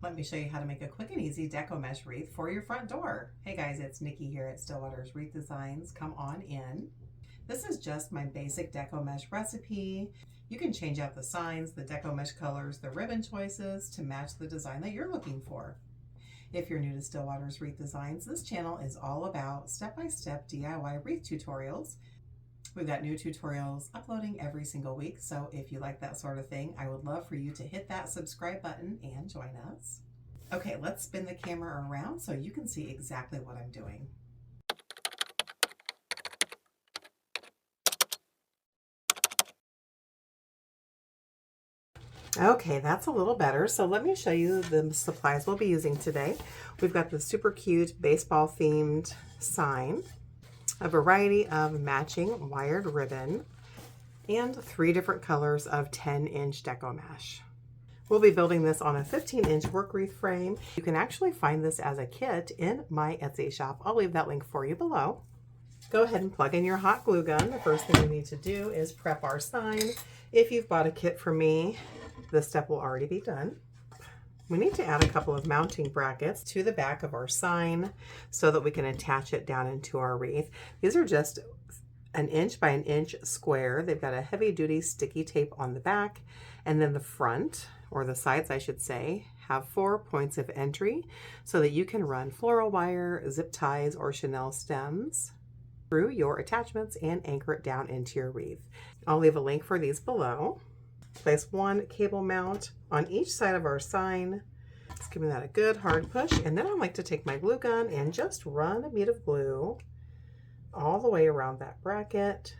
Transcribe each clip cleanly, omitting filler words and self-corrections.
Let me show you how to make a quick and easy deco mesh wreath for your front door. Hey guys, it's Nikki here at Stillwater's Wreath Designs. Come on in. This is just my basic deco mesh recipe. You can change out the signs, the deco mesh colors, the ribbon choices to match the design that you're looking for. If you're new to Stillwater's Wreath Designs, this channel is all about step-by-step DIY wreath tutorials. We've got new tutorials uploading every single week, so if you like that sort of thing, I would love for you to hit that subscribe button and join us. Okay, let's spin the camera around so you can see exactly what I'm doing. Okay, that's a little better. So let me show you the supplies we'll be using today. We've got the super cute baseball themed sign, a variety of matching wired ribbon, and 3 different colors of 10-inch deco mesh. We'll be building this on a 15-inch work wreath frame. You can actually find this as a kit in my Etsy shop. I'll leave that link for you below. Go ahead and plug in your hot glue gun. The first thing we need to do is prep our sign. If you've bought a kit from me, this step will already be done. We need to add a couple of mounting brackets to the back of our sign so that we can attach it down into our wreath. These are just 1 inch by 1 inch square. They've got a heavy duty sticky tape on the back, and then the front, or the sides I should say, have 4 points of entry so that you can run floral wire, zip ties, or chenille stems through your attachments and anchor it down into your wreath. I'll leave a link for these below. Place 1 cable mount on each side of our sign. Just giving that a good hard push, and then I like to take my glue gun and just run a bead of glue all the way around that bracket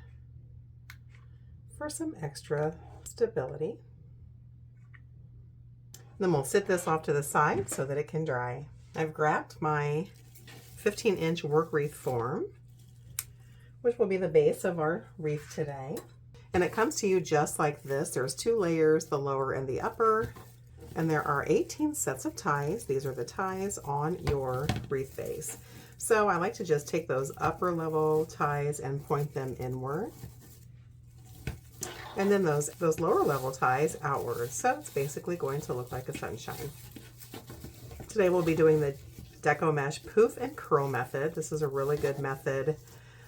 for some extra stability. Then we'll sit this off to the side so that it can dry. I've grabbed my 15-inch work wreath form, which will be the base of our wreath today. And it comes to you just like this. There's 2 layers, the lower and the upper, and there are 18 sets of ties. These are the ties on your wreath base. So I like to just take those upper level ties and point them inward, and then those lower level ties outward. So it's basically going to look like a sunshine. Today we'll be doing the Deco Mesh Poof and Curl method. This is a really good method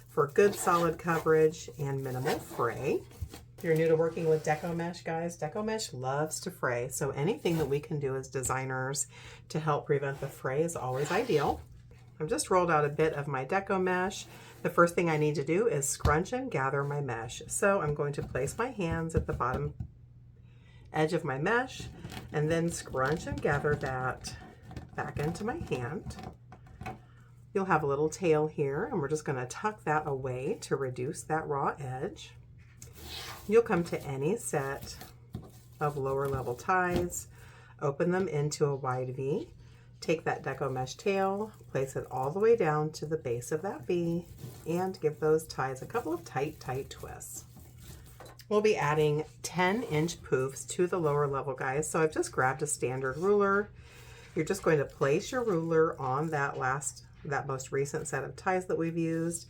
for good solid coverage and minimal fray. If you're new to working with Deco Mesh, guys, Deco Mesh loves to fray. So anything that we can do as designers to help prevent the fray is always ideal. I've just rolled out a bit of my Deco Mesh. The first thing I need to do is scrunch and gather my mesh. So I'm going to place my hands at the bottom edge of my mesh and then scrunch and gather that back into my hand. You'll have a little tail here, and we're just going to tuck that away to reduce that raw edge. You'll come to any set of lower level ties, open them into a wide V, take that Deco Mesh tail, place it all the way down to the base of that V, and give those ties a couple of tight twists. We'll be adding 10-inch poofs to the lower level, guys. So I've just grabbed a standard ruler. You're just going to place your ruler on that most recent set of ties that we've used.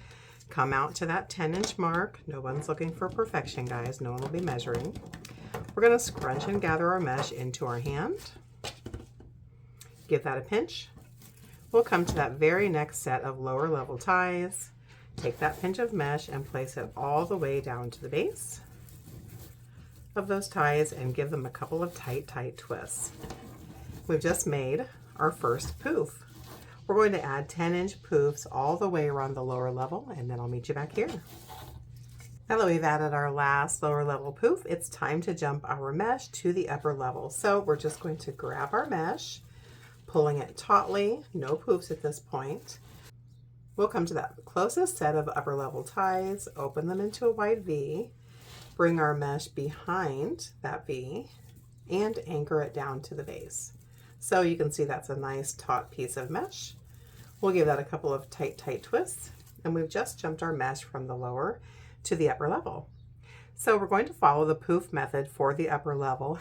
Come out to that 10-inch mark. No one's looking for perfection, guys. No one will be measuring. We're going to scrunch and gather our mesh into our hand. Give that a pinch. We'll come to that very next set of lower level ties. Take that pinch of mesh and place it all the way down to the base of those ties and give them a couple of tight twists. We've just made our first poof. We're going to add 10-inch poofs all the way around the lower level, and then I'll meet you back here. Now that we've added our last lower level poof, it's time to jump our mesh to the upper level. So we're just going to grab our mesh, pulling it tautly, no poofs at this point. We'll come to that closest set of upper level ties, open them into a wide V, bring our mesh behind that V, and anchor it down to the base. So you can see that's a nice taut piece of mesh. We'll give that a couple of tight twists, and we've just jumped our mesh from the lower to the upper level. So we're going to follow the poof method for the upper level.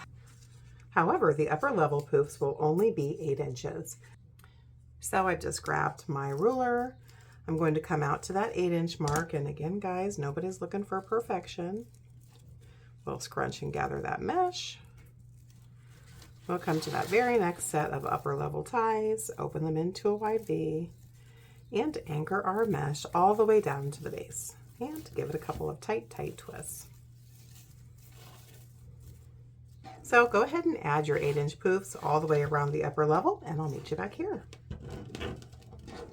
However, the upper level poofs will only be 8 inches. So I just grabbed my ruler. I'm going to come out to that 8-inch mark, and again, guys, nobody's looking for perfection. We'll scrunch and gather that mesh, We'll come to that very next set of upper level ties, open them into a wide V, and anchor our mesh all the way down to the base. And give it a couple of tight twists. So go ahead and add your 8-inch poofs all the way around the upper level, and I'll meet you back here.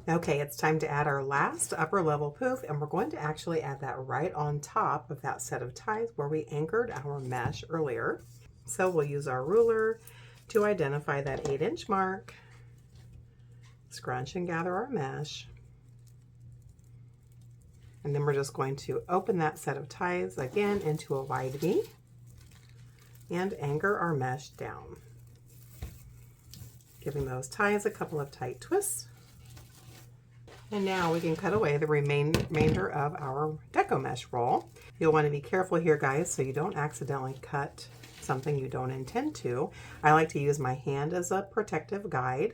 Okay, it's time to add our last upper level poof, and we're going to actually add that right on top of that set of ties where we anchored our mesh earlier. So we'll use our ruler to identify that 8-inch mark, scrunch and gather our mesh, and then we're just going to open that set of ties again into a wide V and anchor our mesh down, giving those ties a couple of tight twists. And now we can cut away the remainder of our deco mesh roll. You'll want to be careful here, guys, so you don't accidentally cut something you don't intend to. I like to use my hand as a protective guide,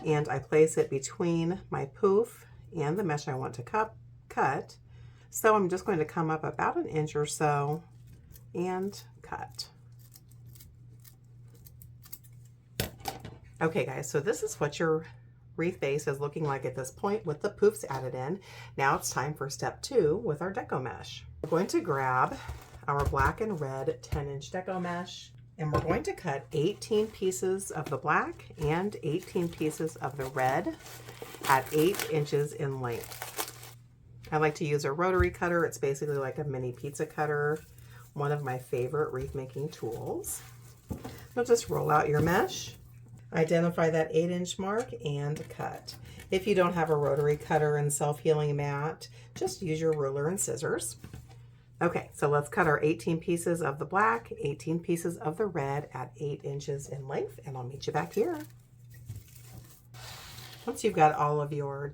and I place it between my poof and the mesh I want to cut. So I'm just going to come up about 1 inch or so and cut. Okay, guys, so this is what your wreath base is looking like at this point with the poofs added in. Now it's time for step 2 with our deco mesh. We're going to grab our black and red 10-inch deco mesh, and we're going to cut 18 pieces of the black and 18 pieces of the red at 8 inches in length. I like to use a rotary cutter. It's basically like a mini pizza cutter, one of my favorite wreath making tools. You'll just roll out your mesh, identify that 8-inch mark, and cut. If you don't have a rotary cutter and self-healing mat, just use your ruler and scissors. Okay, so let's cut our 18 pieces of the black, 18 pieces of the red at 8 inches in length, and I'll meet you back here. Once you've got all of your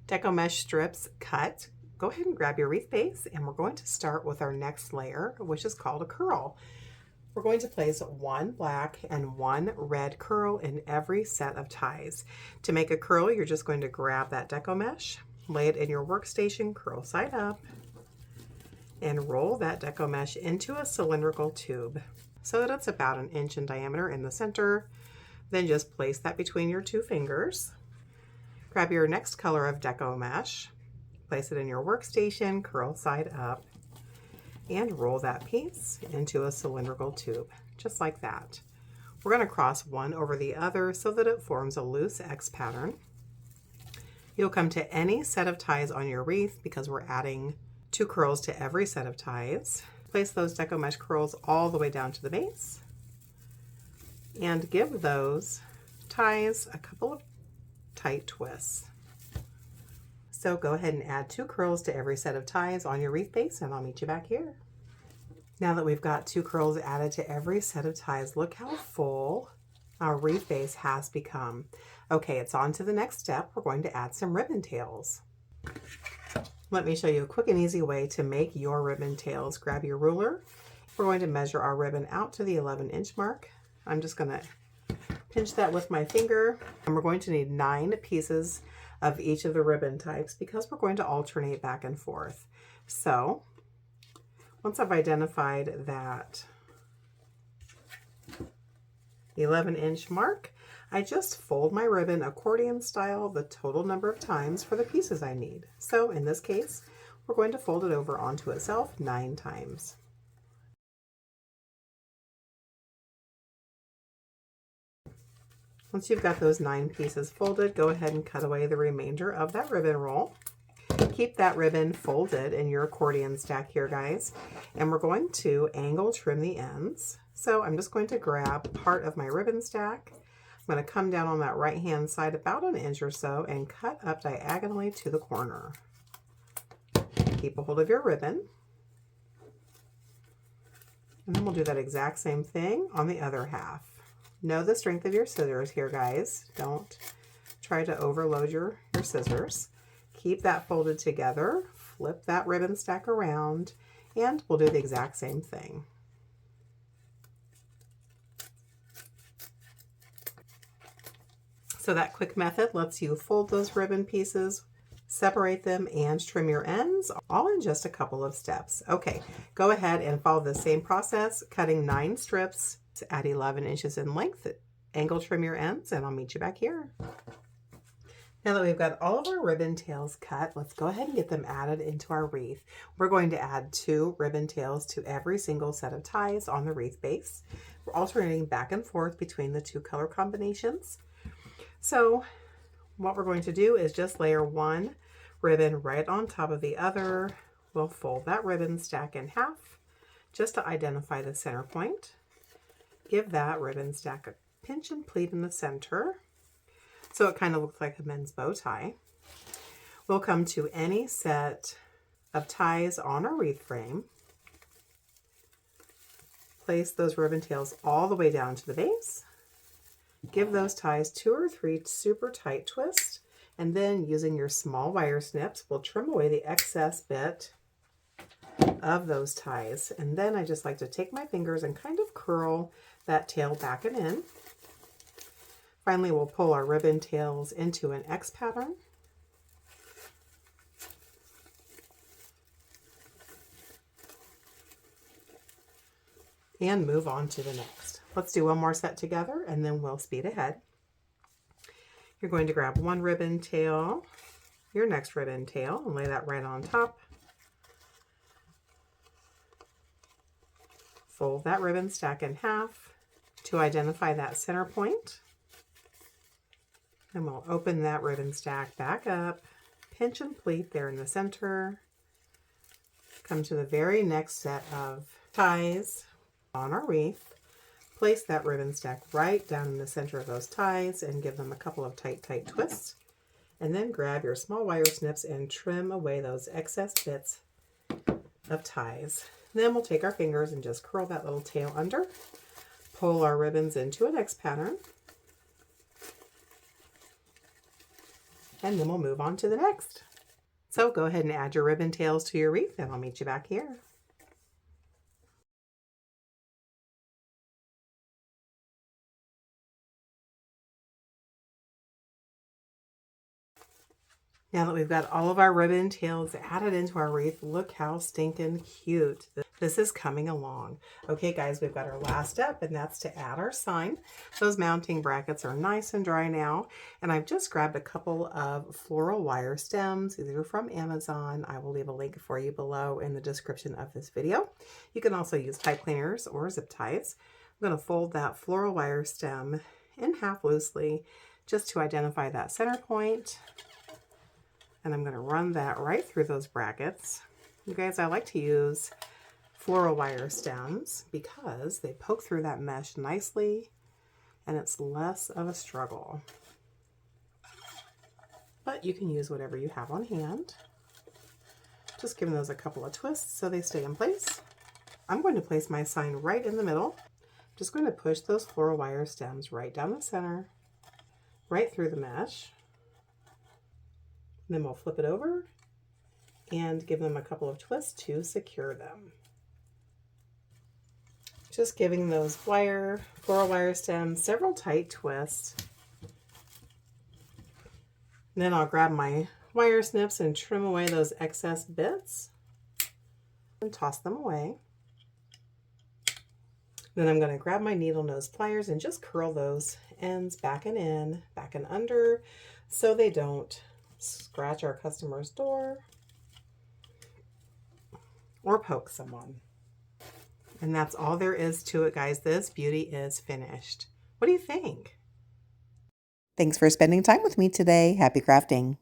deco mesh strips cut, go ahead and grab your wreath base, and we're going to start with our next layer, which is called a curl. We're going to place 1 black and 1 red curl in every set of ties. To make a curl, you're just going to grab that deco mesh, lay it in your workstation, curl side up, and roll that deco mesh into a cylindrical tube so that it's about 1 inch in diameter in the center. Then just place that between your 2 fingers. Grab your next color of deco mesh, place it in your workstation, curl side up, and roll that piece into a cylindrical tube, just like that. We're going to cross one over the other so that it forms a loose X pattern. You'll come to any set of ties on your wreath because we're adding 2 curls to every set of ties. Place those deco mesh curls all the way down to the base and give those ties a couple of tight twists. So go ahead and add 2 curls to every set of ties on your wreath base, and I'll meet you back here. Now that we've got 2 curls added to every set of ties, look how full our wreath base has become. Okay, it's on to the next step. We're going to add some ribbon tails. Let me show you a quick and easy way to make your ribbon tails. Grab your ruler. We're going to measure our ribbon out to the 11-inch mark. I'm just going to pinch that with my finger, and we're going to need 9 pieces of each of the ribbon types because we're going to alternate back and forth. So once I've identified that 11-inch mark, I just fold my ribbon accordion style the total number of times for the pieces I need. So in this case, we're going to fold it over onto itself 9 times. Once you've got those 9 pieces folded, go ahead and cut away the remainder of that ribbon roll. Keep that ribbon folded in your accordion stack here, guys. And we're going to angle trim the ends. So I'm just going to grab part of my ribbon stack. I'm going to come down on that right-hand side about 1 inch or so and cut up diagonally to the corner. Keep a hold of your ribbon. And then we'll do that exact same thing on the other half. Know the strength of your scissors here, guys. Don't try to overload your scissors. Keep that folded together, flip that ribbon stack around, and we'll do the exact same thing. So that quick method lets you fold those ribbon pieces, separate them, and trim your ends, all in just a couple of steps. Okay, go ahead and follow the same process, cutting 9 strips It's at 11 inches in length. Angle trim your ends, and I'll meet you back here. Now that we've got all of our ribbon tails cut, let's go ahead and get them added into our wreath. We're going to add 2 ribbon tails to every single set of ties on the wreath base. We're alternating back and forth between the 2 color combinations. So what we're going to do is just layer 1 ribbon right on top of the other. We'll fold that ribbon stack in half just to identify the center point. Give that ribbon stack a pinch and pleat in the center, so it kind of looks like a men's bow tie. We'll come to any set of ties on our wreath frame, place those ribbon tails all the way down to the base, give those ties 2 or 3 super tight twists, and then using your small wire snips, we'll trim away the excess bit of those ties. And then I just like to take my fingers and kind of curl that tail back and in. Finally, we'll pull our ribbon tails into an X pattern. And move on to the next. Let's do one more set together and then we'll speed ahead. You're going to grab one ribbon tail, your next ribbon tail, and lay that right on top. Fold that ribbon stack in half to identify that center point. And we'll open that ribbon stack back up, pinch and pleat there in the center. Come to the very next set of ties on our wreath. Place that ribbon stack right down in the center of those ties and give them a couple of tight twists. And then grab your small wire snips and trim away those excess bits of ties. Then we'll take our fingers and just curl that little tail under, pull our ribbons into an X pattern, and then we'll move on to the next. So go ahead and add your ribbon tails to your wreath and I'll meet you back here. Now that we've got all of our ribbon tails added into our wreath, look how stinking cute this is coming along. Okay guys, we've got our last step, and that's to add our sign. Those mounting brackets are nice and dry now, and I've just grabbed a couple of floral wire stems. These are from Amazon. I will leave a link for you below in the description of this video. You can also use pipe cleaners or zip ties. I'm going to fold that floral wire stem in half loosely just to identify that center point. And I'm going to run that right through those brackets. You guys, I like to use floral wire stems because they poke through that mesh nicely and it's less of a struggle. But you can use whatever you have on hand. Just giving those a couple of twists so they stay in place. I'm going to place my sign right in the middle. Just going to push those floral wire stems right down the center, right through the mesh. Then we'll flip it over and give them a couple of twists to secure them. Just giving those floral wire stems several tight twists. And then I'll grab my wire snips and trim away those excess bits and toss them away. Then I'm going to grab my needle nose pliers and just curl those ends back and in, back and under, so they don't scratch our customer's door or poke someone. And that's all there is to it, guys. This beauty is finished. What do you think? Thanks for spending time with me today. Happy crafting.